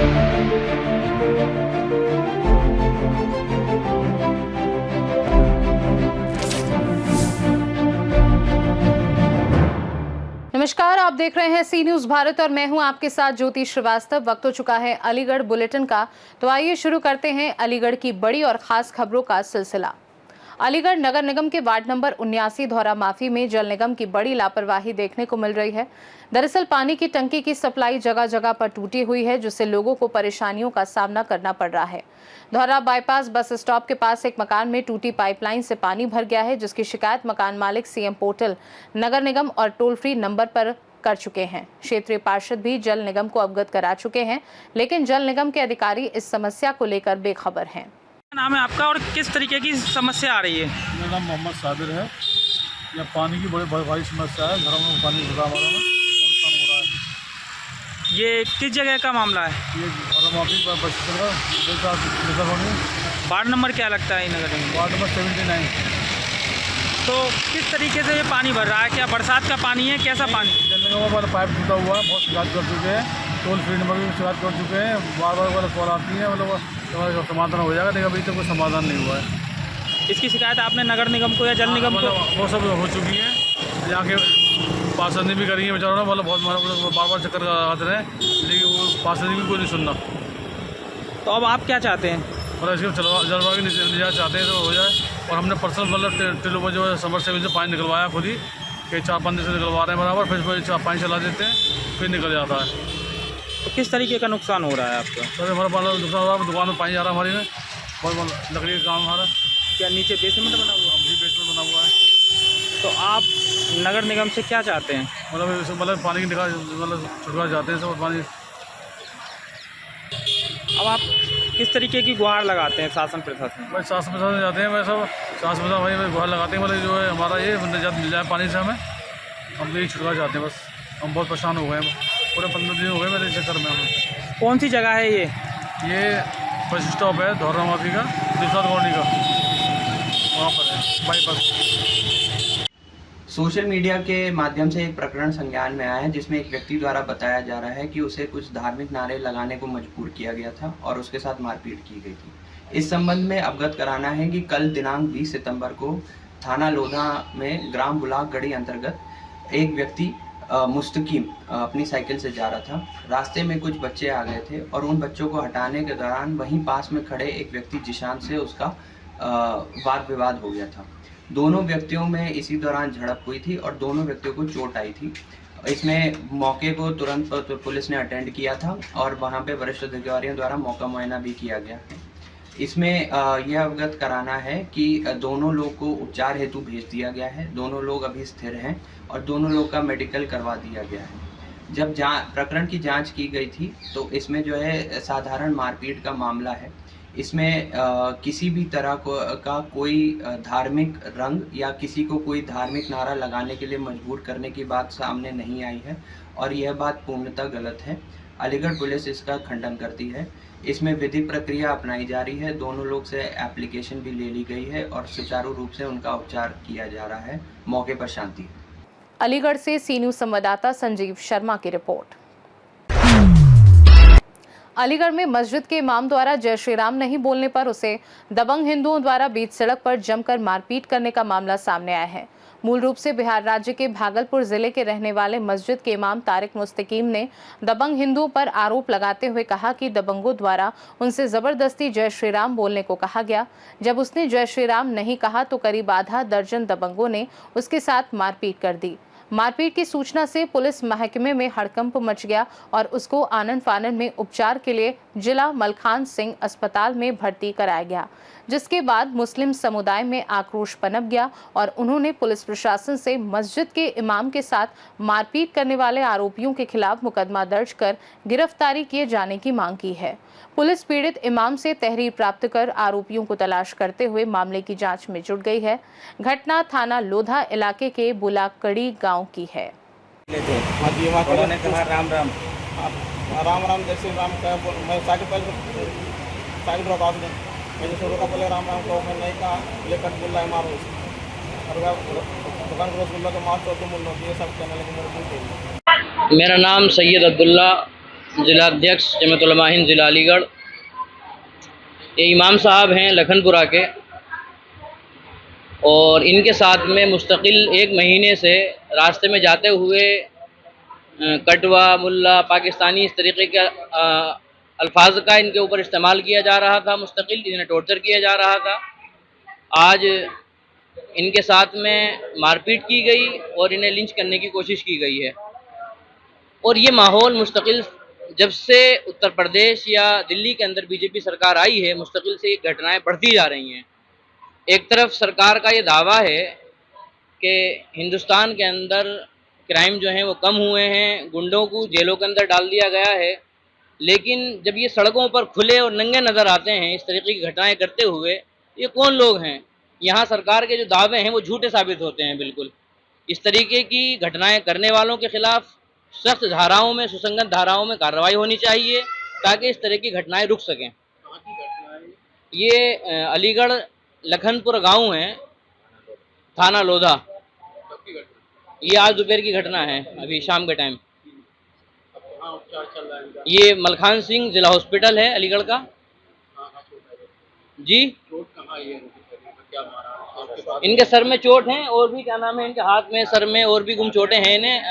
नमस्कार, आप देख रहे हैं सी न्यूज भारत और मैं हूं आपके साथ ज्योति श्रीवास्तव। वक्त हो चुका है अलीगढ़ बुलेटिन का, तो आइए शुरू करते हैं अलीगढ़ की बड़ी और खास खबरों का सिलसिला। अलीगढ़ नगर निगम के वार्ड नंबर 79 धौरा माफी में जल निगम की बड़ी लापरवाही देखने को मिल रही है। दरअसल पानी की टंकी की सप्लाई जगह जगह पर टूटी हुई है, जिससे लोगों को परेशानियों का सामना करना पड़ रहा है। धौरा बाईपास बस स्टॉप के पास एक मकान में टूटी पाइपलाइन से पानी भर गया है, जिसकी शिकायत मकान मालिक सीएम पोर्टल, नगर निगम और टोल फ्री नंबर पर कर चुके हैं। क्षेत्रीय पार्षद भी जल निगम को अवगत करा चुके हैं, लेकिन जल निगम के अधिकारी इस समस्या को लेकर बेखबर हैं। नाम है आपका और किस तरीके की समस्या आ रही है? मेरा नाम मोहम्मद साबिर है। यह पानी की बड़ी भारी समस्या है। घरों में पानी घुसा हमारा नुकसान हो रहा है। ये किस जगह का मामला है? ये वार्ड नंबर क्या लगता है नगर निगम? Ward number 79। तो किस तरीके से ये पानी भर रहा है? क्या बरसात का पानी है? कैसा पानी? जल निगम वाला पाइप टूटा हुआ है, बहुत शिकायत कर चुके हैं। टोल फ्री नंबर भी शिकायत कर चुके हैं। बार बार वाला कॉल आती है, मतलब समाधान हो जाएगा, लेकिन अभी तक कोई समाधान नहीं हुआ है। इसकी शिकायत आपने नगर निगम को या जल निगम को? वो सब हो चुकी है। यहाँ के पार्षद भी करी है बेचारा, मतलब बहुत बार बार चक्कर आते रहे, लेकिन वो पार्षद भी कोई नहीं सुनना। तो अब आप क्या चाहते हैं? मतलब इसके जलवायु निजात चाहते हैं तो हो जाए। और हमने पर्सनल मतलब टिलो पर जो है समर सेविंग से पानी निकलवाया खुद ही, कई 4-5 दिन से निकलवा रहे हैं बराबर, फिर पानी चला देते हैं, फिर निकल जाता है। तो किस तरीके का नुकसान हो रहा है आपका? सर हमारा पानी नुकसान हो रहा है, दुकान में पानी जा रहा है हमारी में, बहुत लकड़ी का काम हमारा। क्या नीचे बेसमेंट बना हुआ? जी बेसमेंट बना हुआ है। तो आप नगर निगम से क्या चाहते हैं? मतलब पानी की निकाल मतलब छुटकारा चाहते हैं सब पानी। अब आप किस तरीके की गुहार लगाते हैं शासन प्रशासन? भाई शासन प्रशासन जाते हैं, मैं सब शासन प्रशासन भाई गुहार लगाते हैं, मतलब जो है हमारा ये निजात मिल जाए पानी से हमें। हम यही छुटकारा चाहते हैं बस। हम बहुत परेशान हो गए हैं, पूरे 15 दिन हो गए मेरे चक्कर में हमें। कौन सी जगह है ये? ये बस स्टॉप है धौरा माफी का, दिलशाद कॉलोनी का, वहाँ पर है बाईपास। सोशल मीडिया के माध्यम से एक प्रकरण संज्ञान में आया है, जिसमें एक व्यक्ति द्वारा बताया जा रहा है कि उसे कुछ धार्मिक नारे लगाने को मजबूर किया गया था और उसके साथ मारपीट की गई थी। इस संबंध में अवगत कराना है कि कल दिनांक 20 सितंबर को थाना लोधा में ग्राम बुलाक गढ़ी अंतर्गत एक व्यक्ति मुस्तकीम अपनी साइकिल से जा रहा था। रास्ते में कुछ बच्चे आ गए थे और उन बच्चों को हटाने के दौरान वहीं पास में खड़े एक व्यक्ति जिशान से उसका वाद विवाद हो गया था। दोनों व्यक्तियों में इसी दौरान झड़प हुई थी और दोनों व्यक्तियों को चोट आई थी। इसमें मौके को तुरंत पुलिस ने अटेंड किया था और वहां पे वरिष्ठ अधिकारियों द्वारा मौका मुआयना भी किया गया है। इसमें यह अवगत कराना है कि दोनों लोग को उपचार हेतु भेज दिया गया है। दोनों लोग अभी स्थिर हैं और दोनों लोग का मेडिकल करवा दिया गया है। जब प्रकरण की जांच की गई थी तो इसमें जो है साधारण मारपीट का मामला है। इसमें किसी भी तरह का कोई धार्मिक रंग या किसी को कोई धार्मिक नारा लगाने के लिए मजबूर करने की बात सामने नहीं आई है और यह बात पूर्णतः गलत है। अलीगढ़ पुलिस इसका खंडन करती है। इसमें विधिक प्रक्रिया अपनाई जा रही है। दोनों लोग से एप्लीकेशन भी ले ली गई है और सुचारू रूप से उनका उपचार किया जा रहा है। मौके पर शांति। अलीगढ़ से सी न्यूज संवाददाता संजीव शर्मा की रिपोर्ट। अलीगढ़ में मस्जिद के इमाम द्वारा जय श्री राम नहीं बोलने पर उसे दबंग हिंदुओं द्वारा बीच सड़क पर जमकर मारपीट करने का मामला सामने आया है। मूल रूप से बिहार राज्य के भागलपुर जिले के रहने वाले मस्जिद के इमाम तारिक मुस्तकीम ने दबंग हिंदुओं पर आरोप लगाते हुए कहा कि दबंगों द्वारा उनसे जबरदस्ती जय श्री राम बोलने को कहा गया। जब उसने जय श्री राम नहीं कहा तो करीब आधा दर्जन दबंगों ने उसके साथ मारपीट कर दी। मारपीट की सूचना से पुलिस महकमे में हड़कंप मच गया और उसको आनन फानन में उपचार के लिए जिला मलखान सिंह अस्पताल में भर्ती कराया गया, जिसके बाद मुस्लिम समुदाय में आक्रोश पनप गया और उन्होंने पुलिस प्रशासन से मस्जिद के इमाम के साथ मारपीट करने वाले आरोपियों के खिलाफ मुकदमा दर्ज कर गिरफ्तारी किए जाने की मांग की है। पुलिस पीड़ित इमाम से तहरीर प्राप्त कर आरोपियों को तलाश करते हुए मामले की जांच में जुट गई है। घटना थाना लोधा इलाके के बुलाकड़ी गांव की है। राम राम राम राम जैसे राम का मैं साइकिल ड्रॉप आउट मैं जैसे रोका बोले राम राम को मैं नहीं कहा लेकर बोल रहा है मारो और दुकान को रसगुल्ला के मार तो बोल रहा ये सब कहने लगे मेरे। मेरा नाम सैयद अब्दुल्ला जिलाध्यक्ष जमीयत उलमा हिंद जिला अलीगढ़। ये इमाम साहब हैं लखनपुरा के, और इनके साथ में मुस्तकिल 1 महीने से रास्ते में जाते हुए कटवा, मुल्ला, पाकिस्तानी इस तरीके के अल्फाज का इनके ऊपर इस्तेमाल किया जा रहा था। मुस्तकिल इन्हें टॉर्चर किया जा रहा था। आज इनके साथ में मारपीट की गई और इन्हें लिंच करने की कोशिश की गई है। और ये माहौल मुस्तकिल जब से उत्तर प्रदेश या दिल्ली के अंदर बीजेपी सरकार आई है, मुस्तकिल से ये घटनाएं बढ़ती जा रही हैं। एक तरफ सरकार का ये दावा है कि हिंदुस्तान के अंदर क्राइम जो हैं वो कम हुए हैं, गुंडों को जेलों के अंदर डाल दिया गया है, लेकिन जब ये सड़कों पर खुले और नंगे नज़र आते हैं इस तरीके की घटनाएं करते हुए, ये कौन लोग हैं? यहाँ सरकार के जो दावे हैं वो झूठे साबित होते हैं बिल्कुल। इस तरीके की घटनाएं करने वालों के खिलाफ सख्त धाराओं में, सुसंगत धाराओं में कार्रवाई होनी चाहिए ताकि इस तरह की घटनाएं रुक सकें। ये अलीगढ़ लखनपुर गांव है, थाना लोधा। ये आज दोपहर की घटना है, अभी शाम के टाइम। ये मलखान सिंह जिला हॉस्पिटल है अलीगढ़ का जी। इनके सर में चोट है और भी क्या नाम है, इनके हाथ में, सर में और भी गुम चोटें हैं। इन्हें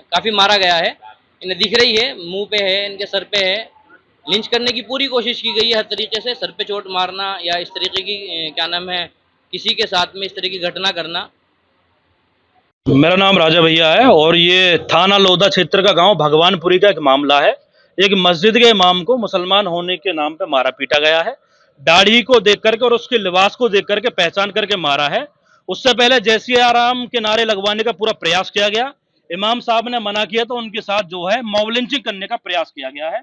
काफ़ी मारा गया है, इन्हें दिख रही है, मुंह पे है, इनके सर पे है। लिंच करने की पूरी कोशिश की गई है हर तरीके से, सर पे चोट मारना या इस तरीके की क्या नाम है, किसी के साथ में इस तरह की घटना करना। मेरा नाम राजा भैया है और ये थाना लोधा क्षेत्र का गांव भगवानपुरी का एक मामला है। एक मस्जिद के इमाम को मुसलमान होने के नाम पे मारा पीटा गया है। दाढ़ी को देख करके और उसके लिबास को देख करके पहचान करके मारा है। उससे पहले जय सिया राम के नारे लगवाने का पूरा प्रयास किया गया। इमाम साहब ने मना किया तो उनके साथ जो है मॉब लिंचिंग करने का प्रयास किया गया है।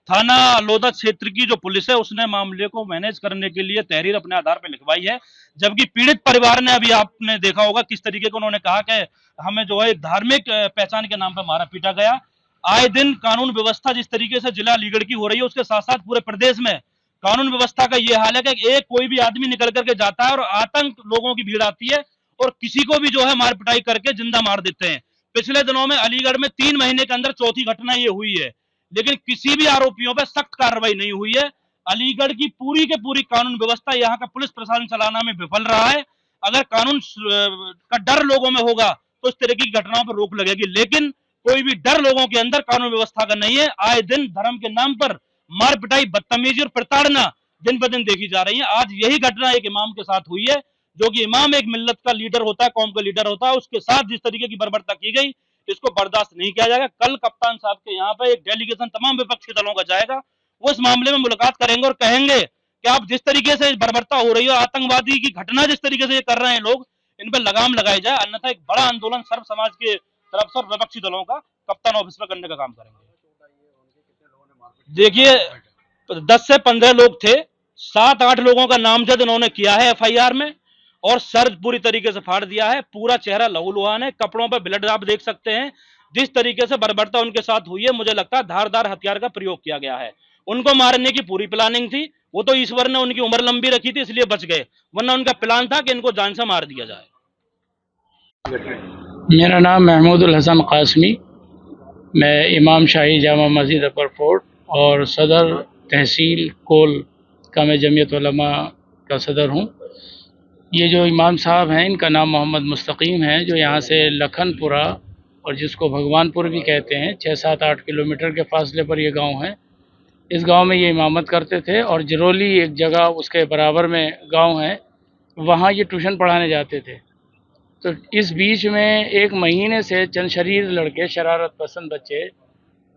थाना लोधा क्षेत्र की जो पुलिस है उसने मामले को मैनेज करने के लिए तहरीर अपने आधार पर लिखवाई है, जबकि पीड़ित परिवार ने, अभी आपने देखा होगा किस तरीके को उन्होंने कहा कि हमें जो है एक धार्मिक पहचान के नाम पर मारा पीटा गया। आए दिन कानून व्यवस्था जिस तरीके से जिला अलीगढ़ की हो रही है, उसके साथ साथ पूरे प्रदेश में कानून व्यवस्था का ये हाल है कि एक कोई भी आदमी निकल करके जाता है और आतंक लोगों की भीड़ आती है और किसी को भी जो है मार पिटाई करके जिंदा मार देते हैं। पिछले दिनों में अलीगढ़ में 3 महीने के अंदर चौथी घटना ये हुई है, लेकिन किसी भी आरोपियों पर सख्त कार्रवाई नहीं हुई है। अलीगढ़ की पूरी के पूरी कानून व्यवस्था यहाँ का पुलिस प्रशासन चलाना में विफल रहा है। अगर कानून का डर लोगों में होगा तो इस तरह की घटनाओं पर रोक लगेगी, लेकिन कोई भी डर लोगों के अंदर कानून व्यवस्था का नहीं है। आए दिन धर्म के नाम पर मार पिटाई, बदतमीजी और प्रताड़ना दिन ब दिन देखी जा रही है। आज यही घटना एक इमाम के साथ हुई है, जो कि इमाम एक मिल्लत का लीडर होता है, कौम का लीडर होता है, उसके साथ जिस तरीके की बर्बरता की गई, इसको बर्दाश्त नहीं किया जाएगा। कल कप्तान साहब के यहाँ पे एक डेलीगेशन तमाम विपक्षी दलों का जाएगा, वो इस मामले में मुलाकात करेंगे और कहेंगे कि आप जिस तरीके से बर्बरता हो रही है, आतंकवादी की घटना जिस तरीके से ये कर रहे हैं लोग, इन पर लगाम लगाई जाए, अन्यथा एक बड़ा आंदोलन सर्व समाज के तरफ से और विपक्षी दलों का कप्तान ऑफिस में करने का काम करेंगे। देखिए 10 से 15 लोग थे, 7-8 लोगों का नामजद इन्होंने किया है एफआईआर में, और सर पूरी तरीके से फाड़ दिया है, पूरा चेहरा लहूलुहान है, कपड़ों पर ब्लड आप देख सकते हैं। जिस तरीके से बर्बरता उनके साथ हुई है, मुझे लगता है धारदार हथियार का प्रयोग किया गया है। उनको मारने की पूरी प्लानिंग थी, वो तो ईश्वर ने उनकी उम्र लंबी रखी थी इसलिए बच गए, वरना उनका प्लान था कि इनको जान से मार दिया जाए। मेरा नाम महमूदुल हसन कासमी, मैं इमाम शाही जामा मस्जिद अपर फोर्ट और सदर तहसील कोल का मैं जमीयत उलमा का सदर हूँ। ये जो इमाम साहब हैं, इनका नाम मोहम्मद मुस्तकीम है, जो यहाँ से लखनपुरा और जिसको भगवानपुर भी कहते हैं, 6-7-8 किलोमीटर के फासले पर ये गांव है। इस गांव में ये इमामत करते थे और जरोली एक जगह उसके बराबर में गांव है, वहाँ ये ट्यूशन पढ़ाने जाते थे। तो इस बीच में 1 महीने से चंद शरीर लड़के, शरारत पसंद बच्चे,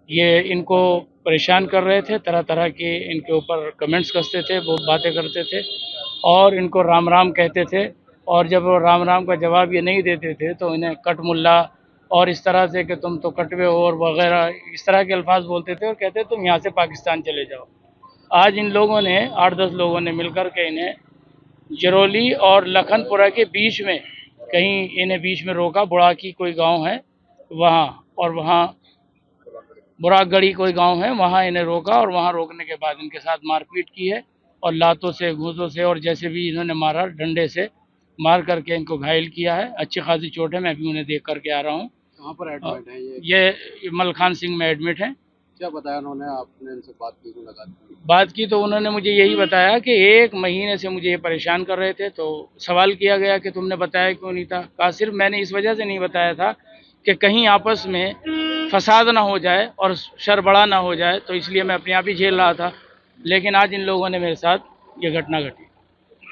ये इनको परेशान कर रहे थे, तरह तरह के इनके ऊपर कमेंट्स कसते थे, वो बातें करते थे और इनको राम राम कहते थे। और जब वो राम राम का जवाब ये नहीं देते थे तो इन्हें कट मुल्ला और इस तरह से कि तुम तो कटवे हो और वगैरह इस तरह के अल्फाज बोलते थे और कहते तुम यहाँ से पाकिस्तान चले जाओ। आज इन लोगों ने 8-10 लोगों ने मिलकर के इन्हें जरोली और लखनपुरा के बीच में कहीं इन्हें बीच में रोका। बुढ़ा की कोई गांव है वहाँ, और वहाँ बुरागढ़ी कोई गांव है, वहाँ इन्हें रोका और वहाँ रोकने के बाद इनके साथ मारपीट की है और लातों से, घूंसों से और जैसे भी इन्होंने मारा, डंडे से मार करके इनको घायल किया है। अच्छी खासी चोट है, मैं भी उन्हें देख करके आ रहा हूँ। कहाँ पर एडमिट है ये मलखान सिंह में एडमिट हैं क्या बताया उन्होंने? आपने इनसे बात की, मुलाकात की? बात की तो उन्होंने मुझे यही बताया कि 1 महीने से मुझे ये परेशान कर रहे थे। तो सवाल किया गया कि तुमने बताया क्यों नहीं था? कहा सिर्फ मैंने इस वजह से नहीं बताया था कि कहीं आपस में फसाद ना हो जाए और शर बड़ा ना हो जाए, तो इसलिए मैं अपने आप ही झेल रहा था। लेकिन आज इन लोगों ने मेरे साथ ये घटना घटी।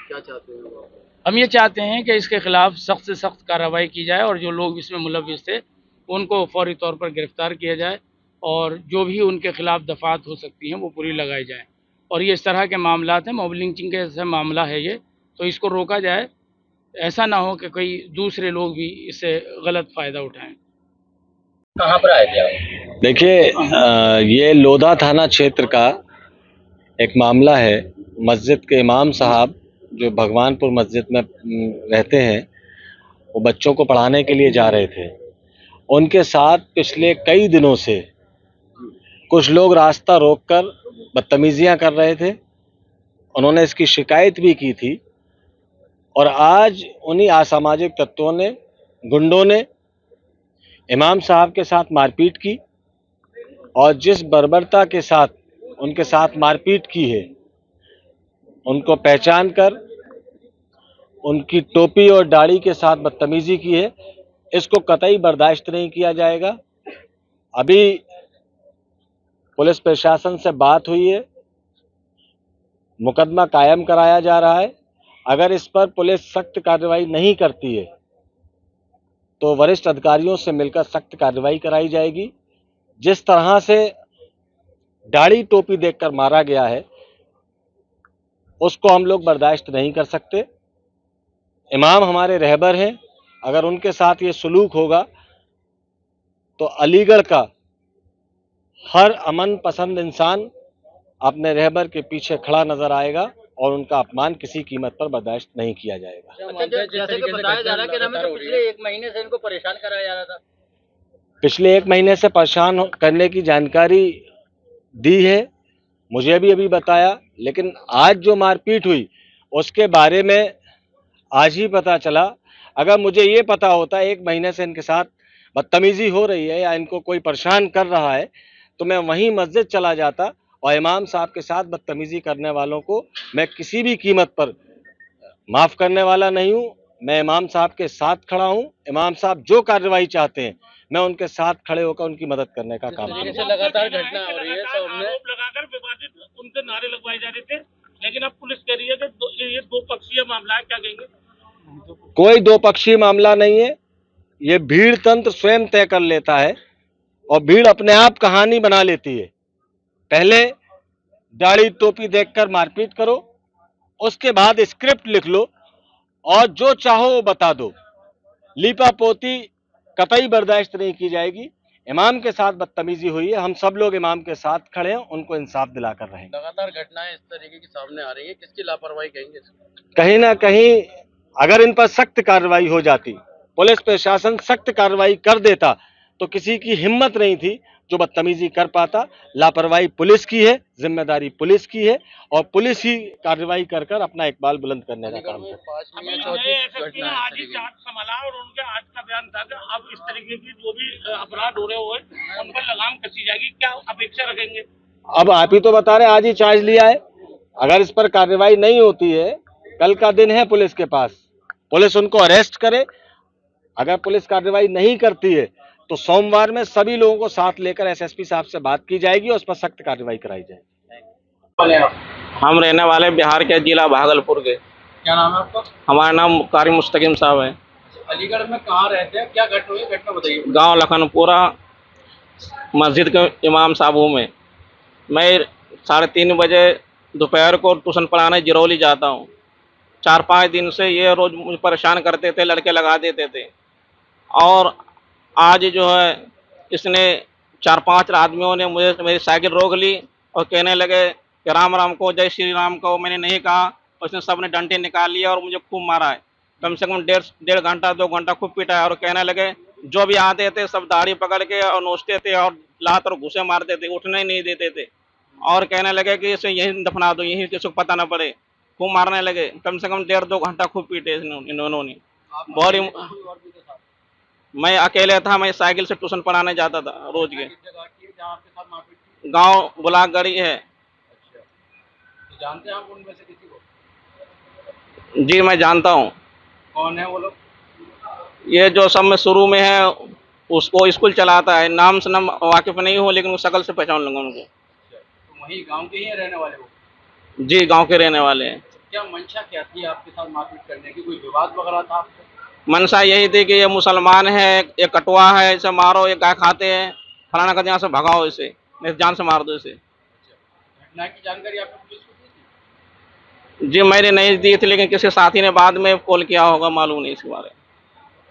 क्या चाहते हैं वो? हम ये चाहते हैं कि इसके खिलाफ सख्त से सख्त कार्रवाई की जाए और जो लोग इसमें मुलविस थे उनको फौरी तौर पर गिरफ्तार किया जाए और जो भी उनके खिलाफ दफात हो सकती हैं वो पूरी लगाई जाए। और ये इस तरह के मामलात हैं, मॉब लिंचिंग के जैसा मामला है ये, तो इसको रोका जाए। ऐसा ना हो कि कोई दूसरे लोग भी इससे गलत फ़ायदा उठाएं। कहाँ पर आए थे आप? देखिए, ये लोधा थाना क्षेत्र का एक मामला है। मस्जिद के इमाम साहब जो भगवानपुर मस्जिद में रहते हैं, वो बच्चों को पढ़ाने के लिए जा रहे थे। उनके साथ पिछले कई दिनों से कुछ लोग रास्ता रोककर बदतमीजियां कर रहे थे। उन्होंने इसकी शिकायत भी की थी और आज उन्हीं असामाजिक तत्वों ने, गुंडों ने इमाम साहब के साथ मारपीट की और जिस बर्बरता के साथ उनके साथ मारपीट की है, उनको पहचान कर उनकी टोपी और दाढ़ी के साथ बदतमीजी की है, इसको कतई बर्दाश्त नहीं किया जाएगा। अभी पुलिस प्रशासन से बात हुई है, मुकदमा कायम कराया जा रहा है। अगर इस पर पुलिस सख्त कार्रवाई नहीं करती है तो वरिष्ठ अधिकारियों से मिलकर सख्त कार्रवाई कराई जाएगी। जिस तरह से दाढ़ी टोपी देखकर मारा गया है, उसको हम लोग बर्दाश्त नहीं कर सकते। इमाम हमारे रहबर हैं, अगर उनके साथ ये सलूक होगा तो अलीगढ़ का हर अमन पसंद इंसान अपने रहबर के पीछे खड़ा नजर आएगा और उनका अपमान किसी कीमत पर बर्दाश्त नहीं किया जाएगा। जैसे कि बताया जा रहा है कि हमें तो पिछले 1 महीने से इनको परेशान कराया जा रहा था। पिछले 1 महीने से परेशान करने की जानकारी दी है, मुझे भी अभी बताया, लेकिन आज जो मारपीट हुई उसके बारे में आज ही पता चला। अगर मुझे ये पता होता 1 महीने से इनके साथ बदतमीजी हो रही है या इनको कोई परेशान कर रहा है तो मैं वहीं मस्जिद चला जाता और इमाम साहब के साथ बदतमीजी करने वालों को मैं किसी भी कीमत पर माफ़ करने वाला नहीं हूँ। मैं इमाम साहब के साथ खड़ा हूँ। इमाम साहब जो कार्रवाई चाहते हैं मैं उनके साथ खड़े होकर उनकी मदद करने का काम करूँगा। जैसे लगातार घटना हो रही है, सामने आरोप लगाकर विवादित उनके नारे लगवाए जा रहे थे, लेकिन अब पुलिस कह रही है कि ये 2 पक्षीय मामला है। क्या कहेंगे? कोई 2 पक्षीय मामला नहीं है। ये भीड़ तंत्र स्वयं तय कर लेता है और भीड़ अपने आप कहानी बना लेती है। पहले दाढ़ी टोपी देखकर मारपीट करो, उसके बाद स्क्रिप्ट लिख लो और जो चाहो वो बता दो। लीपा पोती कतई बर्दाश्त नहीं की जाएगी। इमाम के साथ बदतमीजी हुई है, हम सब लोग इमाम के साथ खड़े हैं, उनको इंसाफ दिलाकर रहेंगे। लगातार घटनाएं इस तरीके की सामने आ रही है, किसकी लापरवाही कहेंगे? कहीं ना कहीं अगर इन पर सख्त कार्रवाई हो जाती, पुलिस प्रशासन सख्त कार्रवाई कर देता तो किसी की हिम्मत नहीं थी जो बदतमीजी कर पाता। लापरवाही पुलिस की है, जिम्मेदारी पुलिस की है और पुलिस ही कार्रवाई कर कर अपना इकबाल बुलंद करने का काम करती है। आज ही चार्ज संभाला और उनके आज का बयान था कि अब इस तरीके की जो भी अपराध हो रहे हुए उन पर लगाम कसी जाएगी। क्या अपेक्षा रखेंगे? अब आप ही तो बता रहे हैं, आज ही चार्ज लिया है। अगर इस पर कार्रवाई नहीं होती है, कल का दिन है पुलिस के पास, पुलिस उनको अरेस्ट करे। अगर पुलिस कार्रवाई नहीं करती है तो सोमवार में सभी लोगों को साथ लेकर एसएसपी साहब से बात की जाएगी और उस पर सख्त कार्रवाई कराई जाएगी। हम रहने वाले बिहार के जिला भागलपुर के। क्या नाम है आपका? हमारा नाम कारी मुस्तकिम साहब है। अलीगढ़ में कहाँ रहते हैं? क्या घटना हुई, घटना बताइए। गांव लखनपुरा मस्जिद के इमाम साहब हूँ मैं 3:30 बजे दोपहर को ट्यूशन पढ़ाने जिरौली जाता हूँ। 4-5 दिन से ये रोज़ मुझे परेशान करते थे, लड़के लगा देते थे। और आज जो है इसने 4-5 आदमियों ने मुझे मेरी साइकिल रोक ली और कहने लगे कि राम राम को, जय श्री राम को। मैंने नहीं कहा, उसने सब ने डंडे निकाल लिया और मुझे खूब मारा है। कम से कम डेढ़ घंटा 2 घंटा खूब पीटा है। और कहने लगे जो भी आते थे सब दाढ़ी पकड़ के और नोचते थे और लात और घुसे मारते थे, उठने ही नहीं देते थे। और कहने लगे कि इसे यहीं दफना दो, यहीं किसी को पता ना पड़े। खूब मारने लगे, कम से कम 1.5-2 घंटा खूब पीटे इन्होंने। बहुत ही मैं अकेले था, मैं साइकिल से ट्यूशन पढ़ाने जाता था रोज के। गांव बुलागढ़ी है। तो जानते हैं आप उनमें से किसी को? जी मैं जानता हूँ। कौन है वो लोग? ये जो सब में शुरू में है उसको स्कूल चलाता है, नाम से नाम वाकिफ नहीं हूँ लेकिन शक्ल से पहचान लूंगा उनको। तो वही गांव के ही रहने वाले वो? जी गांव के रहने वाले हैं। क्या मंशा क्या थी आपके साथ मारपीट करने की? कोई विवाद वगैरह था आपको? मनसा यही थी कि ये मुसलमान है, ये कटवा है, इसे मारो, ये गाय खाते हैं, फलाना कर यहाँ से भगाओ इसे, नहीं तो जान से मार दो इसे। घटना की जानकारी आपने पुलिस को दी थी? जी मैंने नहीं दी थी लेकिन किसी साथी ने बाद में कॉल किया होगा, मालूम नहीं इसके बारे में।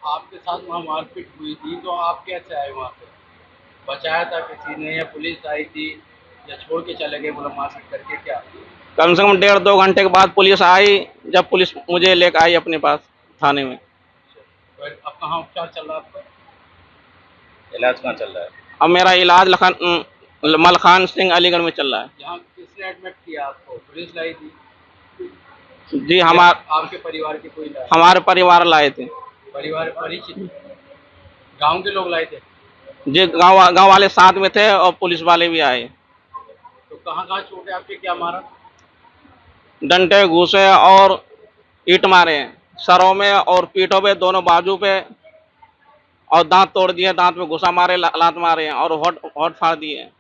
आपके साथ वहाँ मारपीट हुई थी तो आप कैसे आए वहाँ पे? बचाया था किसी ने या पुलिस आई थी या छोड़ के चले गए बोला मारपीट करके? क्या कम से कम 1.5-2 घंटे के बाद पुलिस आई, जब पुलिस मुझे लेकर आई अपने पास थाने में। तो अब कहाँ उपचार चल रहा है आपका? इलाज कहाँ चल रहा है? अब मेरा इलाज मलखान सिंह अलीगढ़ में चल रहा है। यहाँ किसने एडमिट किया आपको? पुलिस लाई थी? जी आपके परिवार के कोई लाए? हमारे परिवार लाए थे। परिवार परिचित गांव के लोग लाए थे? जी गांव वाले साथ में थे और पुलिस वाले भी आए। तो कहाँ कहाँ चोट है आपके? क्या मारा? डंडे घूसे और ईंट मारे हैं, सरों में और पीठों पे, दोनों बाजू पे, और दांत तोड़ दिए, दांत में घुसा मारे, लात मारे हैं और होठ फाड़ दिए हैं।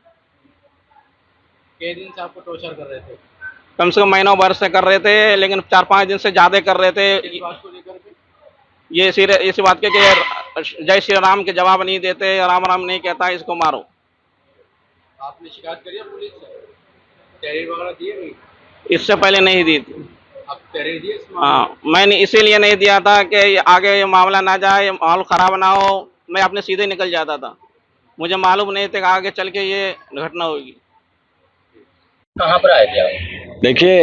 कई दिन से आपको टॉर्चर कर रहे थे? कम से कम महीनों भर से कर रहे थे लेकिन 4-5 दिन से ज्यादा कर रहे थे। इस बात को लेकर के ये इसी बात के कि जय श्री राम के जवाब नहीं देते, राम राम नहीं कहता, इसको मारो। आपने शिकायत करी है पुलिस से? तहरीर वगैरह दी है? नहीं, इससे पहले नहीं दी थी। आप तहरीर दिए? हाँ मैंने इसीलिए नहीं दिया था कि आगे ये मामला ना जाए, माहौल खराब ना हो, मैं अपने सीधे निकल जाता था। मुझे मालूम नहीं था कि आगे चल के ये घटना होगी। कहाँ पर आए थे आप? देखिए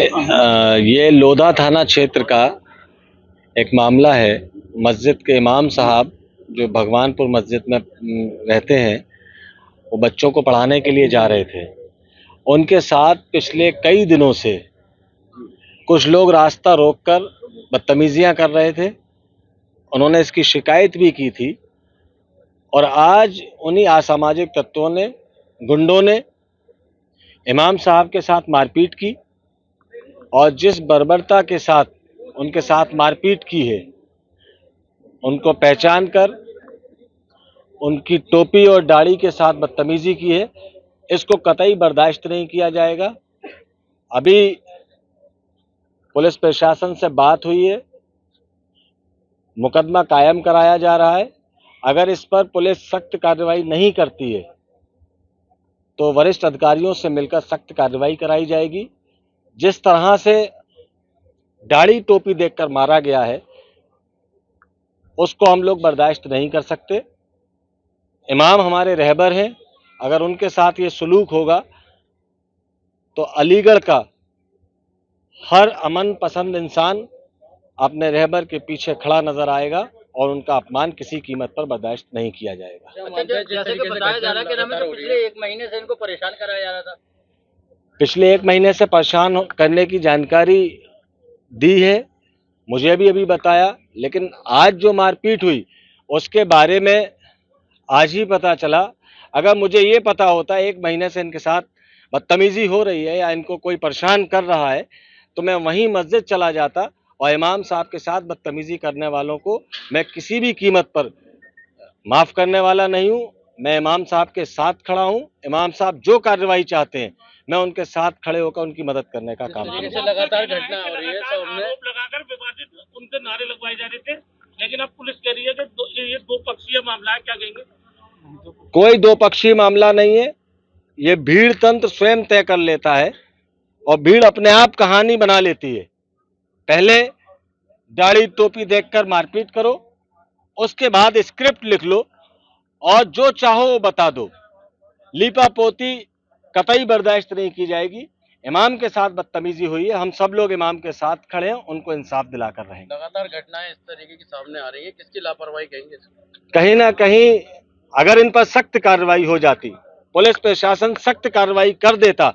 ये लोधा थाना क्षेत्र का एक मामला है। मस्जिद के इमाम साहब जो भगवानपुर मस्जिद में रहते हैं, वो बच्चों को पढ़ाने के लिए जा रहे थे। उनके साथ पिछले कई दिनों से कुछ लोग रास्ता रोककर बदतमीजियां कर रहे थे। उन्होंने इसकी शिकायत भी की थी और आज उन्हीं असामाजिक तत्वों ने, गुंडों ने इमाम साहब के साथ मारपीट की और जिस बर्बरता के साथ उनके साथ मारपीट की है, उनको पहचान कर उनकी टोपी और दाढ़ी के साथ बदतमीजी की है, इसको कतई बर्दाश्त नहीं किया जाएगा। अभी पुलिस प्रशासन से बात हुई है, मुकदमा कायम कराया जा रहा है। अगर इस पर पुलिस सख्त कार्रवाई नहीं करती है तो वरिष्ठ अधिकारियों से मिलकर सख्त कार्रवाई कराई जाएगी। जिस तरह से दाढ़ी टोपी देखकर मारा गया है उसको हम लोग बर्दाश्त नहीं कर सकते। इमाम हमारे रहबर हैं, अगर उनके साथ ये सलूक होगा तो अलीगढ़ का हर अमन पसंद इंसान अपने रहबर के पीछे खड़ा नजर आएगा और उनका अपमान किसी कीमत पर बर्दाश्त नहीं किया जाएगा। जैसे कि बताया जा रहा है कि हमें तो पिछले 1 महीने से इनको परेशान कराया जा रहा था। पिछले 1 महीने से परेशान करने की जानकारी दी है, मुझे भी अभी बताया, लेकिन आज जो मारपीट हुई उसके बारे में आज ही पता चला। अगर मुझे ये पता होता 1 महीने से इनके साथ बदतमीजी हो रही है या इनको कोई परेशान कर रहा है तो मैं वहीं मस्जिद चला जाता और इमाम साहब के साथ बदतमीजी करने वालों को मैं किसी भी कीमत पर माफ़ करने वाला नहीं हूँ। मैं इमाम साहब के साथ खड़ा हूँ। इमाम साहब जो कार्रवाई चाहते हैं मैं उनके साथ खड़े होकर उनकी मदद करने का काम करूँगा। जैसे लगातार घटना हो रही है तो हमने आरोप लगाकर विवादित उनसे नारे लगवाए जा रहे थे, लेकिन अब पुलिस कह रही है कि ये 2 पक्षीय मामला है, क्या कहेंगे? कोई 2 पक्षीय मामला नहीं है। ये भीड़ तंत्र स्वयं तय कर लेता है और भीड़ अपने आप कहानी बना लेती है। पहले दाढ़ी टोपी देखकर मारपीट करो, उसके बाद स्क्रिप्ट लिख लो और जो चाहो वो बता दो। लीपा पोती कतई बर्दाश्त नहीं की जाएगी। इमाम के साथ बदतमीजी हुई है, हम सब लोग इमाम के साथ खड़े हैं, उनको इंसाफ दिलाकर रहेंगे। लगातार घटनाएं इस तरीके की सामने आ रही है, किसकी लापरवाही कहेंगे? कहीं ना कहीं अगर इन पर सख्त कार्रवाई हो जाती, पुलिस प्रशासन सख्त कार्रवाई कर देता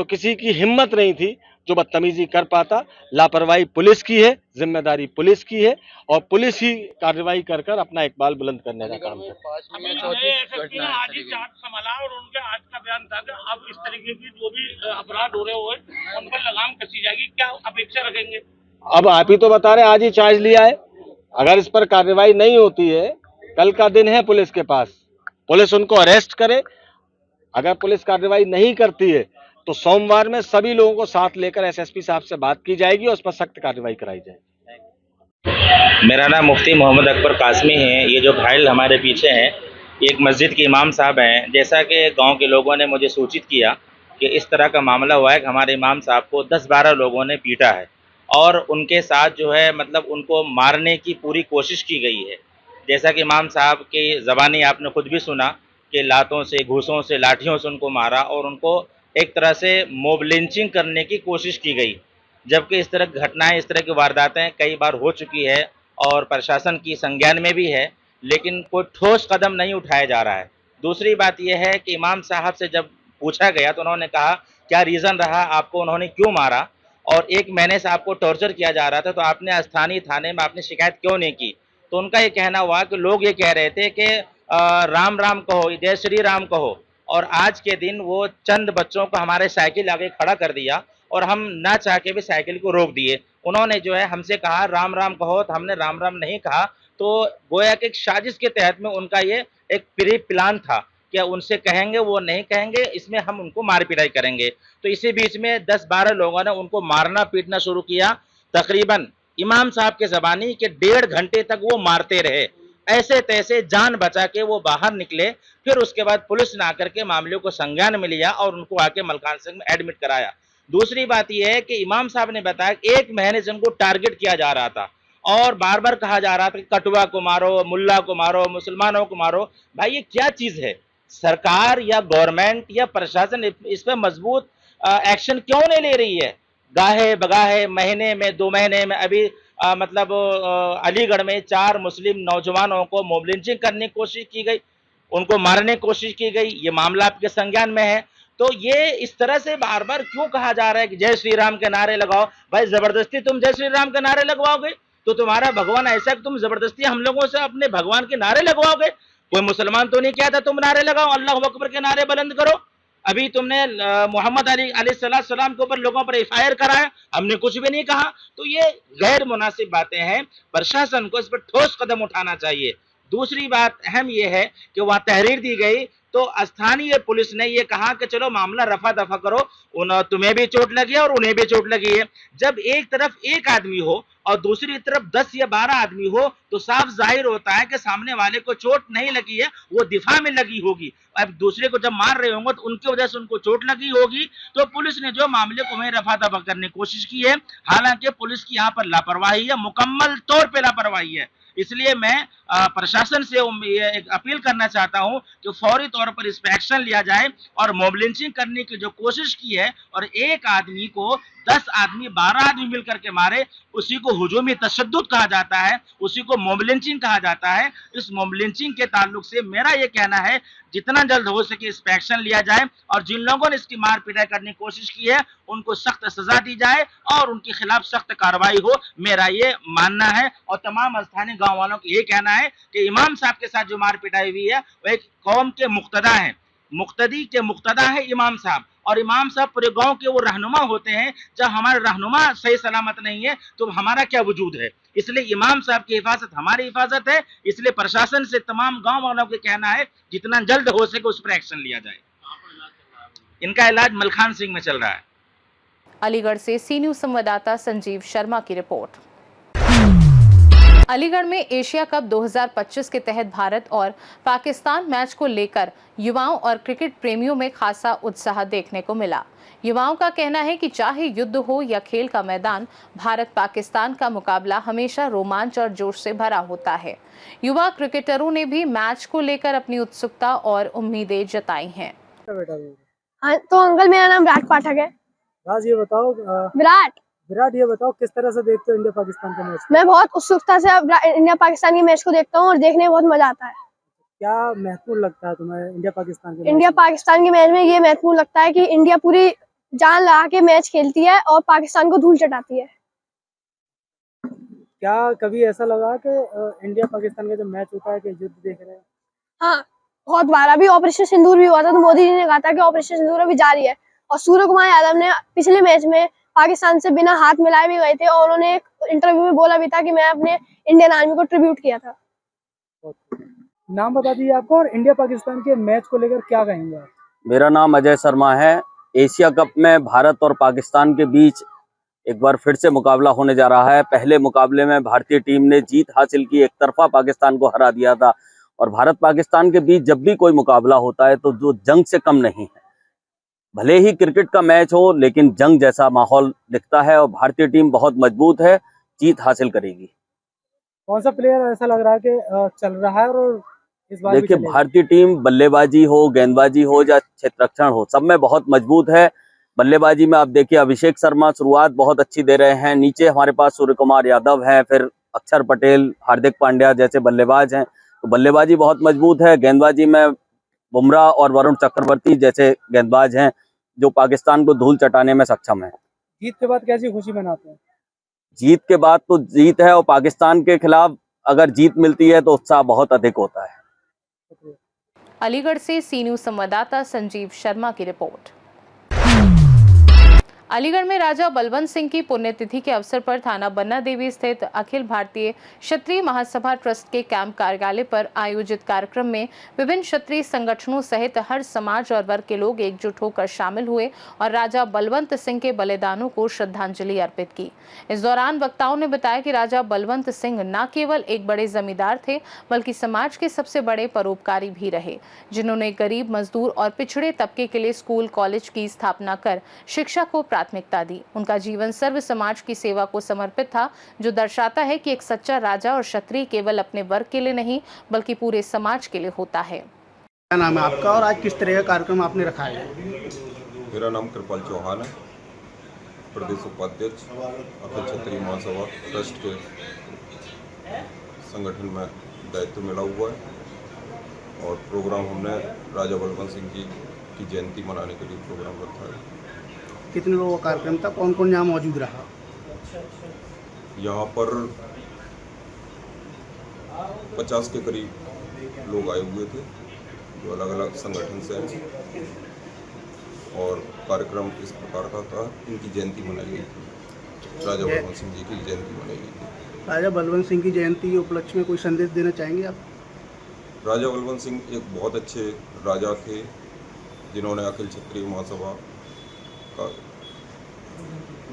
तो किसी की हिम्मत नहीं थी जो बदतमीजी कर पाता। लापरवाही पुलिस की है, जिम्मेदारी पुलिस की है और पुलिस ही कार्रवाई कर कर अपना इकबाल बुलंद करने का काम करती है। अभी नए एसएसपी ने आज ही चार्ज संभाला और उनके आज का बयान था कि अब इस तरीके की जो भी अपराध हो रहे हुए उन पर लगाम कसी जाएगी, क्या अपेक्षा रखेंगे? अब आप ही तो बता रहे हैं, आज ही चार्ज लिया है। अगर इस पर कार्रवाई नहीं होती है, कल का दिन है पुलिस के पास, पुलिस उनको अरेस्ट करे। अगर पुलिस कार्रवाई नहीं करती है तो सोमवार में सभी लोगों को साथ लेकर एसएसपी साहब से बात की जाएगी और उस पर सख्त कार्रवाई कराई जाएगी। मेरा नाम मुफ्ती मोहम्मद अकबर कासमी है। ये जो घायल हमारे पीछे हैं एक मस्जिद के इमाम साहब हैं। जैसा कि गांव के लोगों ने मुझे सूचित किया कि इस तरह का मामला हुआ है कि हमारे इमाम साहब को 10-12 लोगों ने पीटा है और उनके साथ जो है मतलब उनको मारने की पूरी कोशिश की गई है। जैसा कि इमाम साहब की ज़बानी आपने खुद भी सुना कि लातों से, घूसों से, लाठियों से उनको मारा और उनको एक तरह से मोब लिंचिंग करने की कोशिश की गई। जबकि इस तरह की घटनाएं, इस तरह की वारदातें कई बार हो चुकी है और प्रशासन की संज्ञान में भी है, लेकिन कोई ठोस कदम नहीं उठाया जा रहा है। दूसरी बात यह है कि इमाम साहब से जब पूछा गया तो उन्होंने कहा क्या रीज़न रहा आपको, उन्होंने क्यों मारा और 1 महीने से आपको टॉर्चर किया जा रहा था तो आपने स्थानीय थाने में आपने शिकायत क्यों नहीं की। तो उनका ये कहना हुआ कि लोग ये कह रहे थे कि राम राम कहो, जय श्री राम कहो, और आज के दिन वो चंद बच्चों को हमारे साइकिल आगे खड़ा कर दिया और हम ना चाह के भी साइकिल को रोक दिए। उन्होंने जो है हमसे कहा राम राम कहो, तो हमने राम राम नहीं कहा। तो गोया कि एक साजिश के तहत में उनका ये एक प्री प्लान था कि उनसे कहेंगे वो नहीं कहेंगे, इसमें हम उनको मार पिटाई करेंगे। तो इसी बीच में 10-12 लोगों ने उनको मारना पीटना शुरू किया। तकरीबन इमाम साहब के ज़बानी के 1.5 घंटे तक वो मारते रहे, ऐसे तैसे जान बचा के वो बाहर निकले। फिर उसके बाद पुलिस ने आकर के मामले को संज्ञान में लिया और उनको आके मलखान सिंह में एडमिट कराया। दूसरी बात यह है कि इमाम साहब ने बताया कि 1 महीने से उनको टारगेट किया जा रहा था और बार बार कहा जा रहा था कि कटवा को मारो, मुल्ला को मारो, मुसलमानों को मारो। भाई ये क्या चीज़ है? सरकार या गवर्नमेंट या प्रशासन इस पर मजबूत एक्शन क्यों नहीं ले रही है? गाहे बगाहे महीने में 2 महीने में अभी अलीगढ़ में 4 मुस्लिम नौजवानों को मोब लिंचिंग करने की कोशिश की गई, उनको मारने की कोशिश की गई। ये मामला आपके संज्ञान में है। तो ये इस तरह से बार बार क्यों कहा जा रहा है कि जय श्री राम के नारे लगाओ? भाई जबरदस्ती तुम जय श्री राम के नारे लगवाओगे तो तुम्हारा भगवान ऐसा कि तुम जबरदस्ती हम लोगों से अपने भगवान के नारे लगवाओगे? कोई मुसलमान तो नहीं कहता तुम नारे लगाओ, अल्लाह अकबर के नारे बुलंद करो। अभी तुमने मोहम्मद अली अलैहिस्सलाम के ऊपर लोगों पर एफआईआर कराया, हमने कुछ भी नहीं कहा। तो ये गैर मुनासिब बातें हैं, प्रशासन को इस पर ठोस कदम उठाना चाहिए। दूसरी बात अहम यह है कि वहाँ तहरीर दी गई तो स्थानीय पुलिस ने यह कहा कि चलो मामला रफा दफा करो, तुम्हें भी चोट लगी है और उन्हें भी चोट लगी है। जब एक तरफ एक आदमी हो और दूसरी तरफ 10 या 12 आदमी हो तो साफ जाहिर होता है कि सामने वाले को चोट नहीं लगी है, वो दिफा में लगी होगी। अब दूसरे को जब मार रहे होंगे तो उनकी वजह से उनको चोट लगी होगी। तो पुलिस ने जो मामले को वहीं रफा दफा करने की कोशिश की है, हालांकि पुलिस की यहाँ पर लापरवाही है, मुकम्मल तौर पर लापरवाही है। इसलिए मैं प्रशासन से एक अपील करना चाहता हूं कि फौरी तौर पर इस पर एक्शन लिया जाए और मोब लिंचिंग करने की जो कोशिश की है और एक आदमी को 10 आदमी 12 आदमी मिलकर के मारे, उसी को हुजूमी तशद्दुद कहा जाता है, उसी को मोब लिंचिंग कहा जाता है। इस मोब लिंचिंग के ताल्लुक से मेरा यह कहना है जितना जल्द हो सके इस पर एक्शन लिया जाए और जिन लोगों ने इसकी मार पिटाई करने की कोशिश की है उनको सख्त सजा दी जाए और उनके खिलाफ सख्त कार्रवाई हो, मेरा ये मानना है। और तमाम स्थानीय गांव वालों को ये कहना है कि इमाम साहब के साथ जो मार पिटाई हुई है वो एक कौम के मुक्तदा है, मुक्तदी के मुक्तदा है इमाम साहब, और इमाम साहब पूरे गांव के वो रहनुमा होते हैं। जब हमारे रहनुमा सही सलामत नहीं है तो हमारा क्या वजूद है? इसलिए इमाम साहब की हिफाजत हमारी हिफाजत है। इसलिए प्रशासन से तमाम गांव वालों को कहना है जितना जल्द हो सके उस पर एक्शन लिया जाए। इनका इलाज मलखान सिंह में चल रहा है। अलीगढ़ से सी न्यूज संवाददाता संजीव शर्मा की रिपोर्ट। अलीगढ़ में एशिया कप 2025 के तहत भारत और पाकिस्तान मैच को लेकर युवाओं और क्रिकेट प्रेमियों में खासा उत्साह देखने को मिला। युवाओं का कहना है कि चाहे युद्ध हो या खेल का मैदान, भारत पाकिस्तान का मुकाबला हमेशा रोमांच और जोश से भरा होता है। युवा क्रिकेटरों ने भी मैच को लेकर अपनी उत्सुकता और उम्मीदें जताई हैं। हाँ, तो अंकल मेरा नाम विराट पाठक है। राज ये बताओ विराट ये बताओ किस तरह से देखते हो इंडिया पाकिस्तान का मैच? मैं बहुत उत्सुकता से इंडिया पाकिस्तान के मैच को देखता हूँ और देखने में बहुत मजा आता है। क्या महत्वपूर्ण लगता है तुम्हें इंडिया पाकिस्तान के? इंडिया पाकिस्तान के मैच में ये महत्वपूर्ण लगता है कि इंडिया पूरी जान लगा के मैच खेलती है और पाकिस्तान को धूल चटाती है। क्या कभी ऐसा लगा कि इंडिया पाकिस्तान का जब मैच होता है कि युद्ध देख रहे हैं? हाँ, बहुत बार। अभी ऑपरेशन सिंदूर भी हुआ था तो मोदी जी ने कहा था कि ऑपरेशन सिंदूर अभी जारी है, और सूर्य कुमार यादव ने पिछले मैच में पाकिस्तान से बिना हाथ मिलाए भी गए थे और उन्होंने एक इंटरव्यू में बोला भी था कि मैं अपने इंडियन आर्मी को ट्रिब्यूट किया था। नाम बता दीजिए आपको, और इंडिया पाकिस्तान के मैच को लेकर क्या कहेंगे आप? मेरा नाम अजय शर्मा है। एशिया कप में भारत और पाकिस्तान के बीच एक बार फिर से मुकाबला होने जा रहा है। पहले मुकाबले में भारतीय टीम ने जीत हासिल की, एक तरफा पाकिस्तान को हरा दिया था। और भारत पाकिस्तान के बीच जब भी कोई मुकाबला होता है तो जो जंग से कम नहीं है। भले ही क्रिकेट का मैच हो, लेकिन जंग जैसा माहौल दिखता है और भारतीय टीम बहुत मजबूत है, जीत हासिल करेगी। कौन सा प्लेयर ऐसा लग रहा है कि चल रहा है और इस बार भी देखिए, चलेगा? भारतीय टीम बल्लेबाजी हो, गेंदबाजी हो या क्षेत्ररक्षण हो, सब में बहुत मजबूत है। बल्लेबाजी में आप देखिए अभिषेक शर्मा शुरुआत बहुत अच्छी दे रहे हैं। नीचे हमारे पास सूर्य कुमार यादव हैं, फिर अक्षर पटेल, हार्दिक पांड्या जैसे बल्लेबाज हैं। तो बल्लेबाजी बहुत मजबूत है। गेंदबाजी में बुमराह और वरुण चक्रवर्ती जैसे गेंदबाज हैं जो पाकिस्तान को धूल चटाने में सक्षम है। जीत के बाद कैसी खुशी मनाते हैं? जीत के बाद तो जीत है, और पाकिस्तान के खिलाफ अगर जीत मिलती है तो उत्साह बहुत अधिक होता है। अलीगढ़ से सी न्यूज संवाददाता संजीव शर्मा की रिपोर्ट। अलीगढ़ में राजा बलवंत सिंह की पुण्यतिथि के अवसर पर थाना बन्ना देवी स्थित अखिल भारतीय क्षत्रिय महासभा ट्रस्ट के कैंप कार्यालय पर आयोजित कार्यक्रम में विभिन्न क्षत्रिय संगठनों सहित हर समाज और वर्ग के लोग एकजुट होकर शामिल हुए और राजा बलवंत सिंह के बलिदानों को श्रद्धांजलि अर्पित की। इस दौरान वक्ताओं ने बताया कि राजा बलवंत सिंह न केवल एक बड़े जमींदार थे, बल्कि समाज के सबसे बड़े परोपकारी भी रहे, जिन्होंने गरीब, मजदूर और पिछड़े तबके के लिए स्कूल कॉलेज की स्थापना कर शिक्षा को प्राथमिकता दी। उनका जीवन सर्व समाज की सेवा को समर्पित था, जो दर्शाता है कि एक सच्चा राजा और क्षत्रिय केवल अपने वर्ग के लिए नहीं बल्कि पूरे समाज के लिए होता है। क्या नाम है आपका और आज किस तरह का कार्यक्रम आपने रखा है? मेरा नाम कृपाल चौहान है, प्रदेश उपाध्यक्ष अखिल क्षत्रिय महासभा ट्रस्ट के संगठन में दायित्व मिला हुआ है। और प्रोग्राम हमने राजा बलवंत सिंह की जयंती मनाने के लिए प्रोग्राम रखा है। कितने लोगों का कार्यक्रम था, कौन कौन यहाँ मौजूद रहा? यहाँ पर 50 के करीब लोग आए हुए थे जो अलग अलग संगठन से हैं। और कार्यक्रम इस प्रकार का था, इनकी जयंती मनाई गई थी, राजा बलवंत सिंह जी की जयंती मनाई गई थी। राजा बलवंत सिंह की जयंती के उपलक्ष्य में कोई संदेश देना चाहेंगे आप? राजा बलवंत सिंह एक बहुत अच्छे राजा थे जिन्होंने अखिल क्षत्रिय महासभा का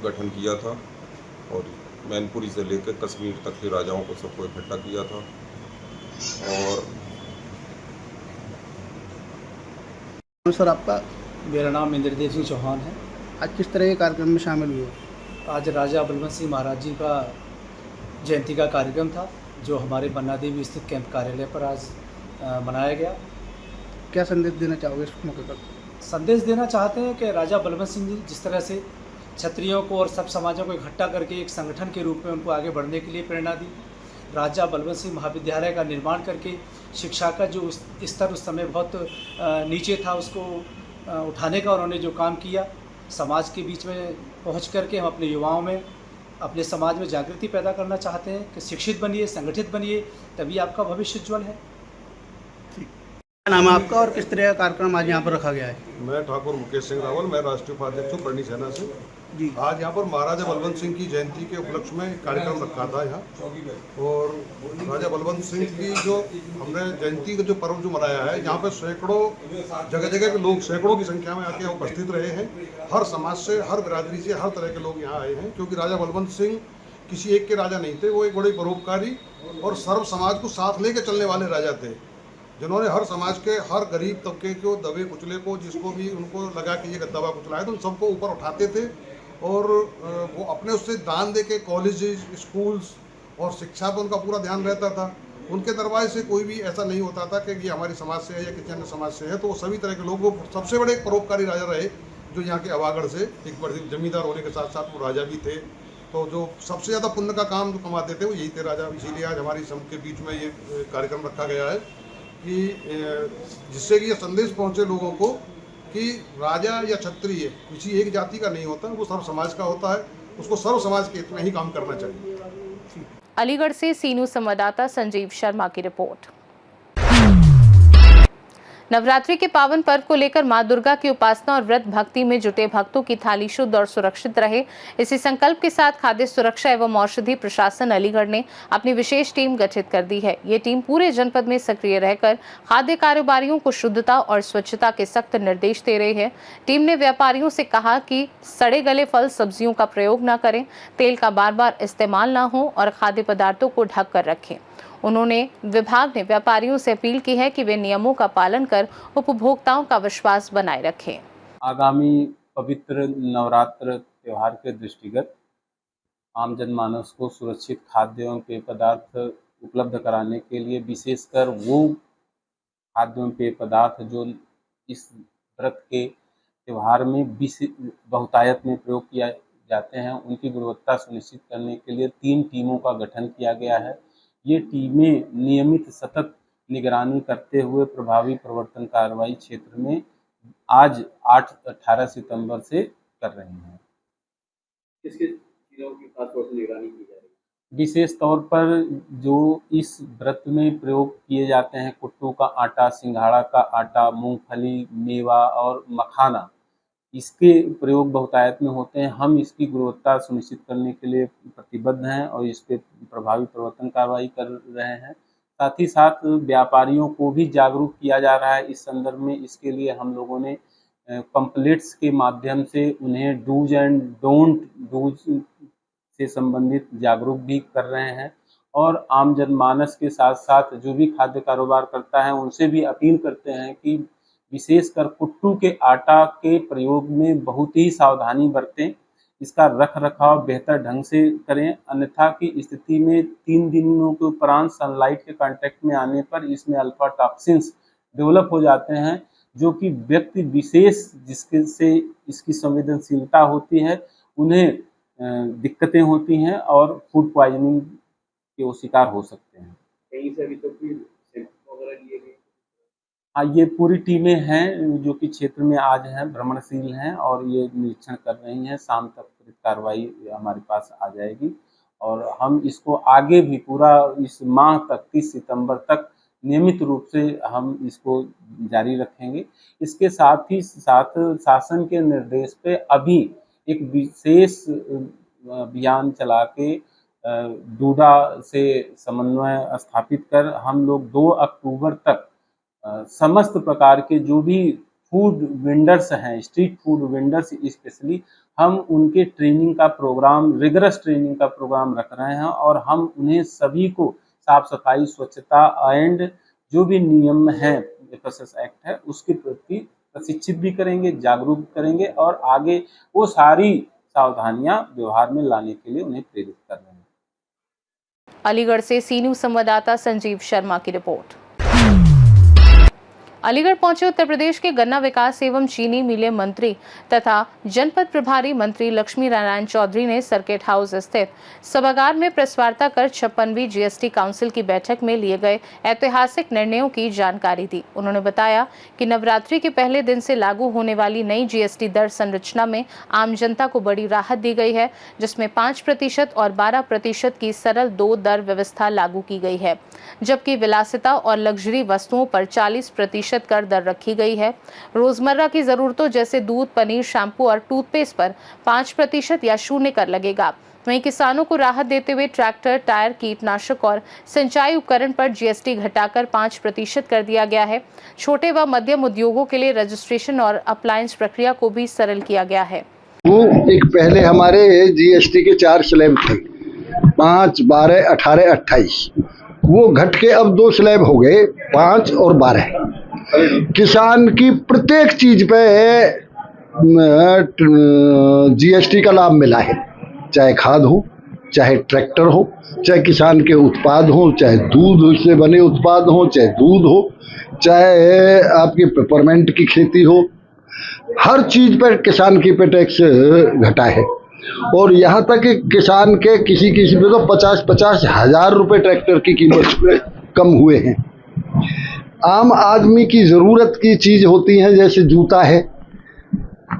गठन किया था और मैनपुरी से लेकर कश्मीर तक के राजाओं को सबको इकट्ठा किया था। और सर आपका? मेरा नाम इंद्रदेव सिंह चौहान है। आज किस तरह के कार्यक्रम में शामिल हुए? आज राजा बलवंत सिंह महाराज जी का जयंती का कार्यक्रम था जो हमारे बन्ना देवी स्थित कैंप कार्यालय पर आज मनाया गया। क्या संदेश देना चाहोगे इस मौके पर? संदेश देना चाहते हैं कि राजा बलवंत सिंह जी जिस तरह से क्षत्रियों को और सब समाजों को इकट्ठा करके एक संगठन के रूप में उनको आगे बढ़ने के लिए प्रेरणा दी। राजा बलवंत सिंह महाविद्यालय का निर्माण करके शिक्षा का जो स्तर उस समय बहुत नीचे था उसको उठाने का उन्होंने जो काम किया, समाज के बीच में पहुंच करके हम अपने युवाओं में, अपने समाज में जागृति पैदा करना चाहते हैं कि शिक्षित बनिए, संगठित बनिए, तभी आपका भविष्य उज्ज्वल है। क्या नाम है आपका और किस तरह का कार्यक्रम आज यहाँ पर रखा गया है? मैं ठाकुर मुकेश सिंह रावल, मैं राष्ट्रीय उपाध्यक्ष हूँ बरनी सेना से जी। आज यहाँ पर महाराजा बलवंत सिंह की जयंती के उपलक्ष्य में कार्यक्रम रखा था यहाँ। और राजा बलवंत सिंह की जो हमने जयंती का जो पर्व जो मनाया है, यहाँ पर सैकड़ों जगह जगह के लोग सैकड़ों की संख्या में आके उपस्थित रहे हैं। हर समाज से, हर बिरादरी से, हर तरह के लोग यहाँ आए हैं, क्योंकि राजा बलवंत सिंह किसी एक के राजा नहीं थे। वो एक बड़े परोपकारी और सर्व समाज को साथ लेके चलने वाले राजा थे, जिन्होंने हर समाज के हर गरीब तबके को, दबे कुचले को, जिसको भी उनको लगा कि ये दबा कुचला है तो उन सबको ऊपर उठाते थे। और वो अपने उससे दान दे के कॉलेजेस, स्कूल्स और शिक्षा पर उनका पूरा ध्यान रहता था। उनके दरवाजे से कोई भी ऐसा नहीं होता था कि ये हमारी समाज से है या किसी अन्य समाज से है। तो वो सभी तरह के लोग, वो सबसे बड़े परोपकारी राजा रहे जो यहाँ के अवागढ़ से एक बड़े जमींदार होने के साथ साथ वो राजा भी थे। तो जो सबसे ज़्यादा पुण्य का काम जो कमाते थे वो यही थे राजा। इसीलिए आज हमारी सबके बीच में ये कार्यक्रम रखा गया है कि जिससे कि ये संदेश पहुँचे लोगों को कि राजा या क्षत्रिय किसी एक जाति का नहीं होता, वो सर्व समाज का होता है, उसको सर्व समाज के इतना ही काम करना चाहिए। अलीगढ़ से सीनू संवाददाता संजीव शर्मा की रिपोर्ट। नवरात्रि के पावन पर्व को लेकर मां दुर्गा की उपासना और व्रत भक्ति में जुटे भक्तों की थाली शुद्ध और सुरक्षित रहे, इसी संकल्प के साथ खाद्य सुरक्षा एवं औषधि प्रशासन अलीगढ़ ने अपनी विशेष टीम गठित कर दी है। ये टीम पूरे जनपद में सक्रिय रहकर खाद्य कारोबारियों को शुद्धता और स्वच्छता के सख्त निर्देश दे रही है। टीम ने व्यापारियों से कहा कि सड़े गले फल सब्जियों का प्रयोग न करें, तेल का बार बार इस्तेमाल न हो और खाद्य पदार्थों को ढक कर रखें। विभाग ने व्यापारियों से अपील की है कि वे नियमों का पालन कर उपभोक्ताओं का विश्वास बनाए रखें। आगामी पवित्र नवरात्र त्योहार के दृष्टिगत आम जनमानस को सुरक्षित खाद्य एवं पेय पदार्थ उपलब्ध कराने के लिए विशेषकर वो खाद्य एवं पेय पदार्थ जो इस व्रत के त्योहार में बहुतायत में प्रयोग किया जाते हैं, उनकी गुणवत्ता सुनिश्चित करने के लिए 3 टीमों का गठन किया गया है। ये टीमें नियमित सतत निगरानी करते हुए प्रभावी प्रवर्तन कार्रवाई क्षेत्र में आज 8-18 सितंबर से कर रहे हैं। किसके चीज़ों की खास तौर से निगरानी की जा रही है? विशेष तौर पर जो इस व्रत में प्रयोग किए जाते हैं, कुट्टू का आटा, सिंघाड़ा का आटा, मूंगफली, मेवा और मखाना, इसके प्रयोग बहुतायत में होते हैं। हम इसकी गुणवत्ता सुनिश्चित करने के लिए प्रतिबद्ध हैं और इस पर प्रभावी प्रवर्तन कार्रवाई कर रहे हैं। साथ ही साथ व्यापारियों को भी जागरूक किया जा रहा है इस संदर्भ में। इसके लिए हम लोगों ने पंपलेट्स के माध्यम से उन्हें डूज एंड डोंट डूज से संबंधित जागरूक भी कर रहे हैं और आम जनमानस के साथ साथ जो भी खाद्य कारोबार करता है उनसे भी अपील करते हैं कि विशेषकर कुट्टू के आटा के प्रयोग में बहुत ही सावधानी बरतें, इसका रख रखाव बेहतर ढंग से करें, अन्यथा की स्थिति में 3 दिनों के उपरांत सनलाइट के कांटेक्ट में आने पर इसमें अल्फा टॉक्सिन्स डेवलप हो जाते हैं, जो कि व्यक्ति विशेष जिसके से इसकी संवेदनशीलता होती है उन्हें दिक्कतें होती हैं और फूड पॉइजनिंग के वो शिकार हो सकते हैं। कहीं से अभी तक भी वगैरह लिए गए? हाँ, ये पूरी टीमें हैं जो कि क्षेत्र में आज हैं, भ्रमणशील हैं और ये निरीक्षण कर रही हैं। शाम तक त्वरित कार्रवाई हमारे पास आ जाएगी और हम इसको आगे भी पूरा इस माह तक 30 सितंबर तक नियमित रूप से हम इसको जारी रखेंगे। इसके साथ ही साथ शासन के निर्देश पे अभी एक विशेष अभियान चला के डूडा से समन्वय स्थापित कर हम लोग 2 अक्टूबर तक समस्त प्रकार के जो भी फूड वेंडर्स हैं, स्ट्रीट फूड वेंडर्स स्पेशली, हम उनके ट्रेनिंग का प्रोग्राम, रिगरस ट्रेनिंग का प्रोग्राम रख रहे हैं और हम उन्हें सभी को साफ सफाई, स्वच्छता एंड जो भी नियम हैं, एफएसएस एक्ट है, उसके प्रति प्रशिक्षित भी करेंगे, जागरूक करेंगे और आगे वो सारी सावधानियां व्यवहार में लाने के लिए उन्हें प्रेरित कर रहे हैं। अलीगढ़ से सीनू संवाददाता संजीव शर्मा की रिपोर्ट। अलीगढ़ पहुंचे उत्तर प्रदेश के गन्ना विकास एवं चीनी मिलें मंत्री तथा जनपद प्रभारी मंत्री लक्ष्मी नारायण चौधरी ने सर्किट हाउस स्थित सभागार में प्रेस वार्ता कर 56वीं जीएसटी काउंसिल की बैठक में लिए गए ऐतिहासिक निर्णयों की जानकारी दी। उन्होंने बताया कि नवरात्रि के पहले दिन से लागू होने वाली नई जीएसटी दर संरचना में आम जनता को बड़ी राहत दी गई है, जिसमें 5% और 12% की सरल 2 दर व्यवस्था लागू की गई है, जबकि विलासिता और लग्जरी वस्तुओं पर 40% कर दर रखी गई है। रोजमर्रा की जरूरतों जैसे दूध, पनीर, शैम्पू और टूथपेस्ट पर 5% या 0 कर लगेगा। वहीं किसानों को राहत देते हुए ट्रैक्टर, टायर, कीटनाशक और सिंचाई उपकरण पर जीएसटी घटाकर 5% कर दिया गया है। छोटे व मध्यम उद्योगों के लिए रजिस्ट्रेशन और अप्लायंस प्रक्रिया को भी सरल किया गया है। एक पहले हमारे जीएसटी के 4 स्लैब थे, 5, 12, 18, 28, वो घट के अब 2 स्लैब हो गए, 5 और 12। किसान की प्रत्येक चीज पे जीएसटी का लाभ मिला है, चाहे खाद हो, चाहे ट्रैक्टर हो, चाहे किसान के उत्पाद हो, चाहे दूध से बने उत्पाद हो, चाहे दूध हो, चाहे आपकी पेपरमेंट की खेती हो, हर चीज पर किसान की पे टैक्स घटा है। और यहाँ तक कि किसान के किसी पे तो 50-50 हज़ार रुपये ट्रैक्टर की कीमत पे कम हुए हैं। आम आदमी की ज़रूरत की चीज़ होती हैं, जैसे जूता है,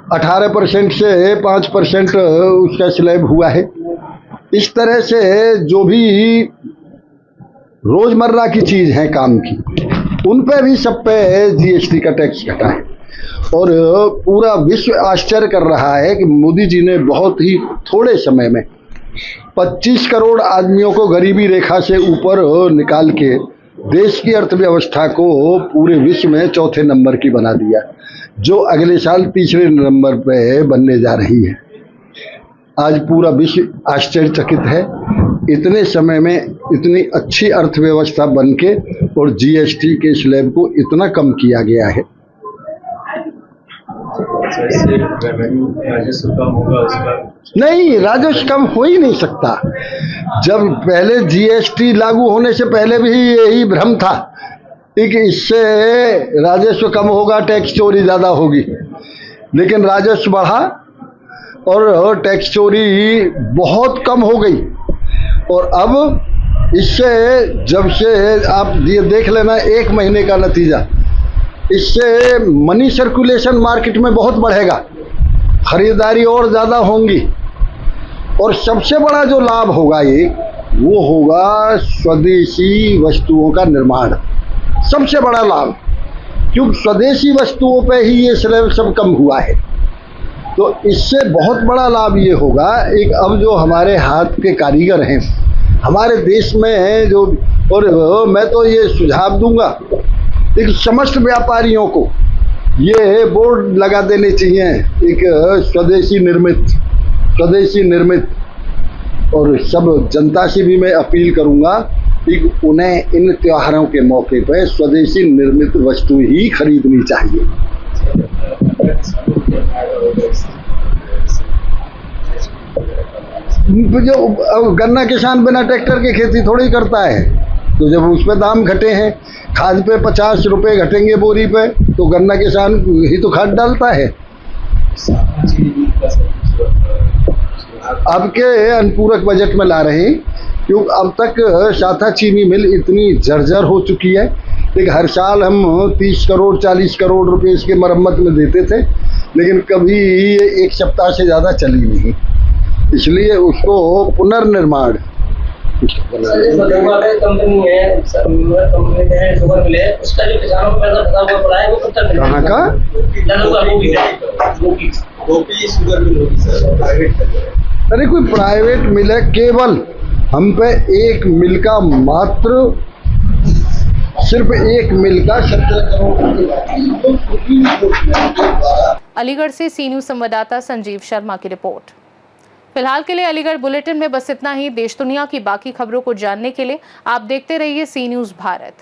18% से 5% उसका स्लैब हुआ है। इस तरह से जो भी रोजमर्रा की चीज है काम की, उन पे भी सब पे जीएसटी का टैक्स घटा है। और पूरा विश्व आश्चर्य कर रहा है कि मोदी जी ने बहुत ही थोड़े समय में 25 करोड़ आदमियों को गरीबी रेखा से ऊपर निकाल के देश की अर्थव्यवस्था को पूरे विश्व में चौथे नंबर की बना दिया, जो अगले साल तीसरे नंबर पे बनने जा रही है। आज पूरा विश्व आश्चर्यचकित है, इतने समय में इतनी अच्छी अर्थव्यवस्था बनके और जीएसटी के स्लैब को इतना कम किया गया है। राजस्व कम होगा उसका? नहीं, राजस्व कम हो ही नहीं सकता। जब पहले जीएसटी लागू होने से पहले भी यही भ्रम था कि इससे राजस्व कम होगा, टैक्स चोरी ज़्यादा होगी, लेकिन राजस्व बढ़ा और टैक्स चोरी बहुत कम हो गई। और अब इससे जब से आप ये देख लेना 1 महीने का नतीजा, इससे मनी सर्कुलेशन मार्केट में बहुत बढ़ेगा, खरीदारी और ज़्यादा होंगी। और सबसे बड़ा जो लाभ होगा वो होगा स्वदेशी वस्तुओं का निर्माण, सबसे बड़ा लाभ, क्योंकि स्वदेशी वस्तुओं पे ही ये स्लैब सब कम हुआ है। तो इससे बहुत बड़ा लाभ ये होगा, एक अब जो हमारे हाथ के कारीगर हैं हमारे देश में हैं जो, और मैं तो ये सुझाव दूंगा एक समस्त व्यापारियों को ये बोर्ड लगा देने चाहिए, एक स्वदेशी निर्मित। और सब जनता से भी मैं अपील करूंगा कि उन्हें इन त्योहारों के मौके पर स्वदेशी निर्मित वस्तु ही खरीदनी चाहिए। जो गन्ना किसान बिना ट्रैक्टर के खेती थोड़ी करता है, तो जब उस पर दाम घटे हैं, खाद पे 50 रुपये घटेंगे बोरी पे, तो गन्ना किसान ही तो खाद डालता है। अब के अनुपूरक बजट में ला रहे हैं, क्योंकि अब तक साथा चीनी मिल इतनी जर्जर हो चुकी है कि हर साल हम 30 करोड़ 40 करोड़ रुपए इसके मरम्मत में देते थे, लेकिन कभी ये 1 सप्ताह से ज़्यादा चली नहीं। इसलिए उसको पुनर्निर्माण कंपनी है, शुगर मिल है, उसका जो किसानों को पैसा फंसा हुआ पड़ा है वो कब तक कहाँ का? गोपी शुगर मिल होगी सर। अरे कोई प्राइवेट मिल है, केवल हम पे एक मिल का मात्र सिर्फ एक मिल का 17 करोड़। अलीगढ़ से सी न्यूज़ संवाददाता संजीव शर्मा की रिपोर्ट। फिलहाल के लिए अलीगढ़ बुलेटिन में बस इतना ही। देश दुनिया की बाकी खबरों को जानने के लिए आप देखते रहिए सी न्यूज़ भारत।